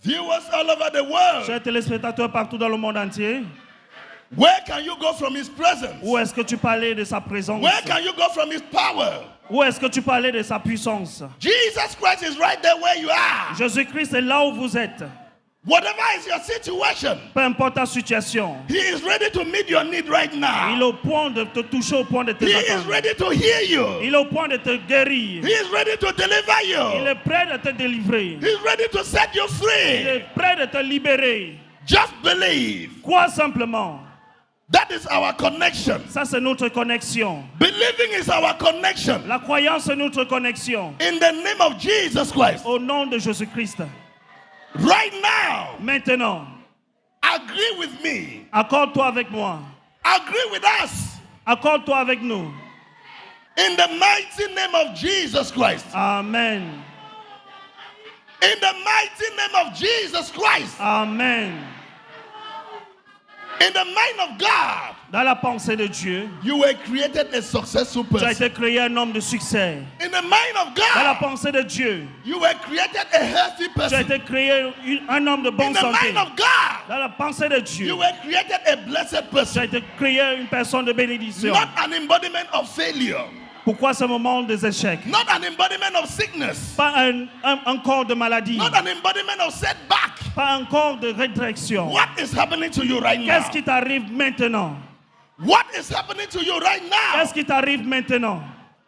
Viewers all over the world. Chers téléspectateurs partout dans le monde entier. Where can you go from his presence? Où est-ce que tu parlais de sa présence? Where can you go from his power? Où est-ce que tu parlais de sa puissance? Jesus Christ is right there where you are. Jésus-Christ est là où vous êtes. Whatever is your situation, Peu importe ta situation. he is ready to meet your need right Il now. est au point de te toucher, au point de te He is attendre. ready to heal you. Il est au point de te guérir. He is ready to deliver Il you. est prêt de te délivrer. He is ready to set you Il free. est prêt de te libérer. Just believe. Crois simplement. That is our connection. Ça, c'est notre connexion. Believing is our connection. La croyance est notre connexion. In the name of Jesus Christ. Au nom de Jésus-Christ. Right now, Maintenant, agree with me. accorde-toi avec moi. Agree with us. Accorde-toi avec nous. In the mighty name of Jesus Christ. Amen. In the mighty name of Jesus Christ. Amen. In the mind of God, Dans la pensée de Dieu, you were created a successful tu as person. été créé un homme de succès. In the mind of Dans la God, pensée de Dieu, you were created a healthy tu as person. été créé un homme de In bonne the santé. mind of God, Dans la pensée de Dieu, you were created a blessed tu as person. été créé une personne de bénédiction. Not an embodiment of failure. Pourquoi ce moment des échecs? Not an embodiment of sickness. Pas un corps de maladie. Not an embodiment of setback. Pas un corps de rétraction. What is happening to you right now? Qu'est-ce qui t'arrive maintenant? What is happening to you right now? Qu'est-ce qui t'arrive maintenant?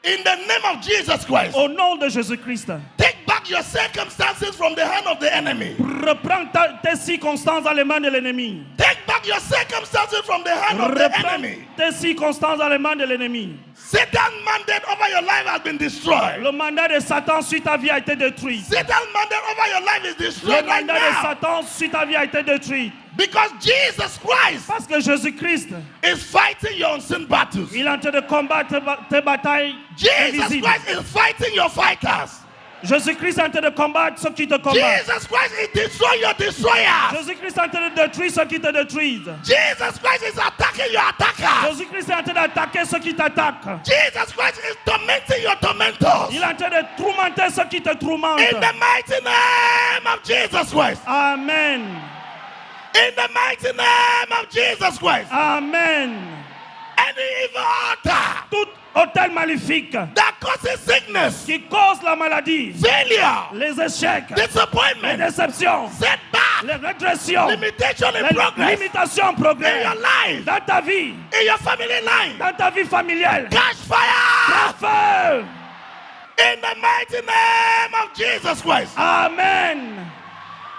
In the name of Jesus Christ, Au nom de Jésus-Christ, take back your circumstances from the hand of the enemy. reprends tes circonstances dans les mains de l'ennemi. Take back your circumstances from the hand of the Reprends enemy. tes circonstances dans les mains de l'ennemi. Satan's mandate over your life has been destroyed. Le mandat de Satan sur ta vie a été détruit. Satan's mandate over your life is Le destroyed right mandat de now. Satan sur ta vie a été détruit. Because Jesus Christ Parce que Jésus-Christ, is fighting your unseen battles. il est en train de combattre tes batailles Jesus invisibles. Christ is fighting your fighters. Jésus-Christ est en train de combattre ceux qui te combattent. Jesus Christ is destroying your destroyers. Jésus-Christ est en train de détruire ceux qui te détruisent. Jesus Christ is attacking your attackers. Jésus-Christ est en train d'attaquer ceux qui t'attaquent. Jesus Christ is tormenting your tormentors. Il est en train de tourmenter ceux qui te In tourmentent. the mighty name of Jesus Christ. Amen. In the mighty name of Jesus Christ. Amen. Any evil altar Tout hôtel maléfique that causes sickness, qui cause la maladie, failure, les échecs, les disappointment, déceptions, setback, les régressions, limitation in les progress limitations en in progrès your life, dans ta vie, in your family line. dans ta vie familiale. Catch fire Feu. in the mighty name of Jesus Christ. Amen.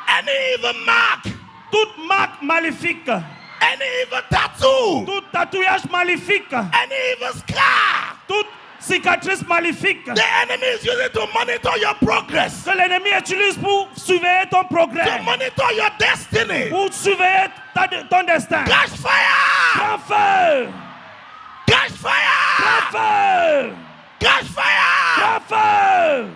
Any evil mark, Toute marque maléfique, any evil tattoo, tout tatouage maléfique, any evil scar toute cicatrice maléfique the enemy is using to monitor your progress, que l'ennemi utilise pour surveiller ton to progrès, monitor your destiny. pour surveiller ton destin. Catch fire! Prends feu! Catch fire! Prends feu! Catch fire! Prends feu!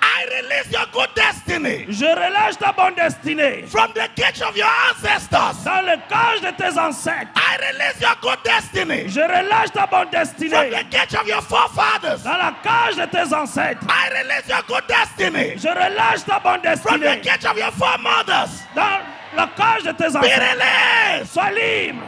I release your good destiny Je relâche ta bonne destinée from the cage of your ancestors. dans le cage de tes ancêtres. I release your good destiny Je relâche ta bonne from destinée the cage of your forefathers. dans la cage de tes ancêtres. I release your good destiny Je relâche ta bonne from the destinée cage of your foremothers. dans la cage de tes Be ancêtres. released! Sois libre,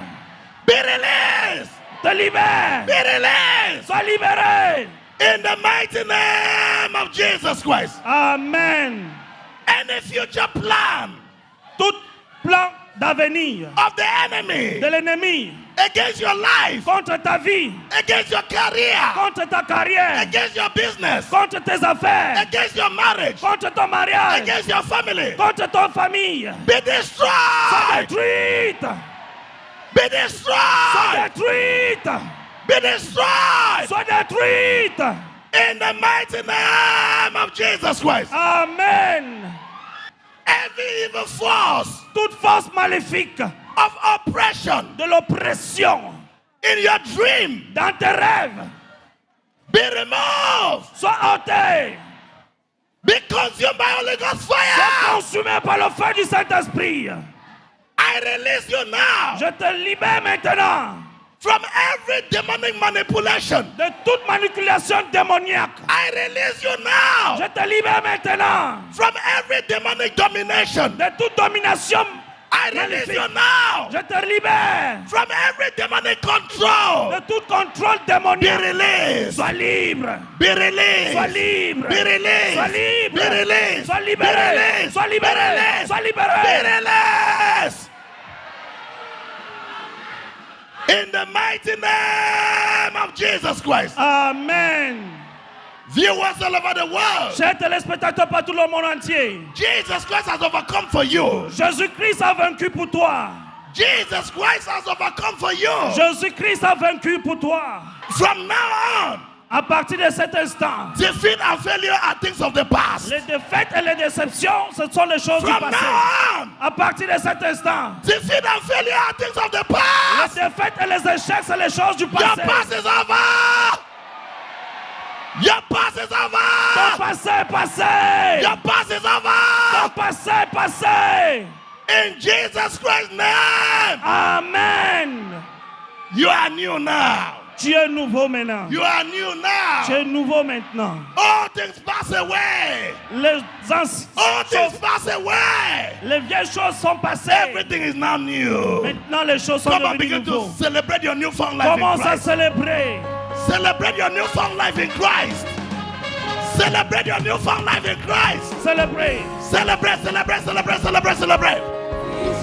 Be released! te libère, Be released! sois libéré. In the mighty name of Jesus Christ. Amen. Any future plan Tout plan d'avenir of the enemy de l'ennemi against your life, contre ta vie, against your career, contre ta carrière, against your business, contre tes affaires, against your marriage, contre ton mariage, against your family, contre ton famille, be sois destroyed! détruite, Be sois destroyed! détruite, Be destroyed! sois détruite. In the mighty name of Jesus Christ. Amen. Every evil force Toute force maléfique of oppression de l'oppression in your dream dans tes rêves, be removed. sois ôtée, Be consumed by Holy Ghost sois fire. consumée par le feu du Saint-Esprit. I release you now Je te libère maintenant. From every demonic manipulation, de toute manipulation démoniaque. I release you now. Je te libère maintenant From every demonic domination, de toute domination. I release you now. Je te libère From every demonic control, de tout contrôle be démoniaque. released. Sois libre. Be released. Sois libre. Be released. Sois libre. Be released. Sois Be libéré. released. Sois libéré. Be released. Sois Be libéré. released. In the mighty name of Jesus Christ. Amen. Viewers all over the world, Chers téléspectateurs partout le monde entier, Jesus Christ has overcome for you. Jésus-Christ a vaincu pour toi. Jesus Christ has overcome for you. Jésus-Christ a vaincu pour toi. From now on, À partir de cet instant, defeat and failure are things of the past. les défaites et les déceptions, ce sont les choses du From passé. now on, À partir de cet instant, defeat and failure are things of the les past. défaites et les échecs, c'est les choses du Your passé. past is over. Your past is Ton over. passé est passé. Your past is Ton over. passé est passé. In Jesus Christ's name, Amen. you are new now. Tu es nouveau maintenant. You are new Tu now. es nouveau maintenant. All things pass away. Les anciennes All things choses, pass away. les vieilles choses sont passées. Everything is now new. Maintenant, les choses sont Come on, devenues begin to nouvelles. celebrate your newfound life in Commence à Christ. célébrer. Celebrate your newfound life in Christ. Celebrate your newfound life in Christ. Célébrer. Celebrate, celebrate, celebrate, celebrate, celebrate.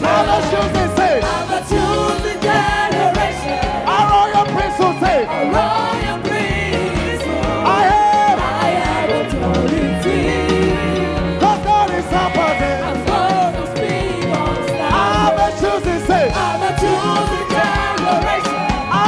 All the chosen say, I'm a chosen generation, our royal prince will say, a royal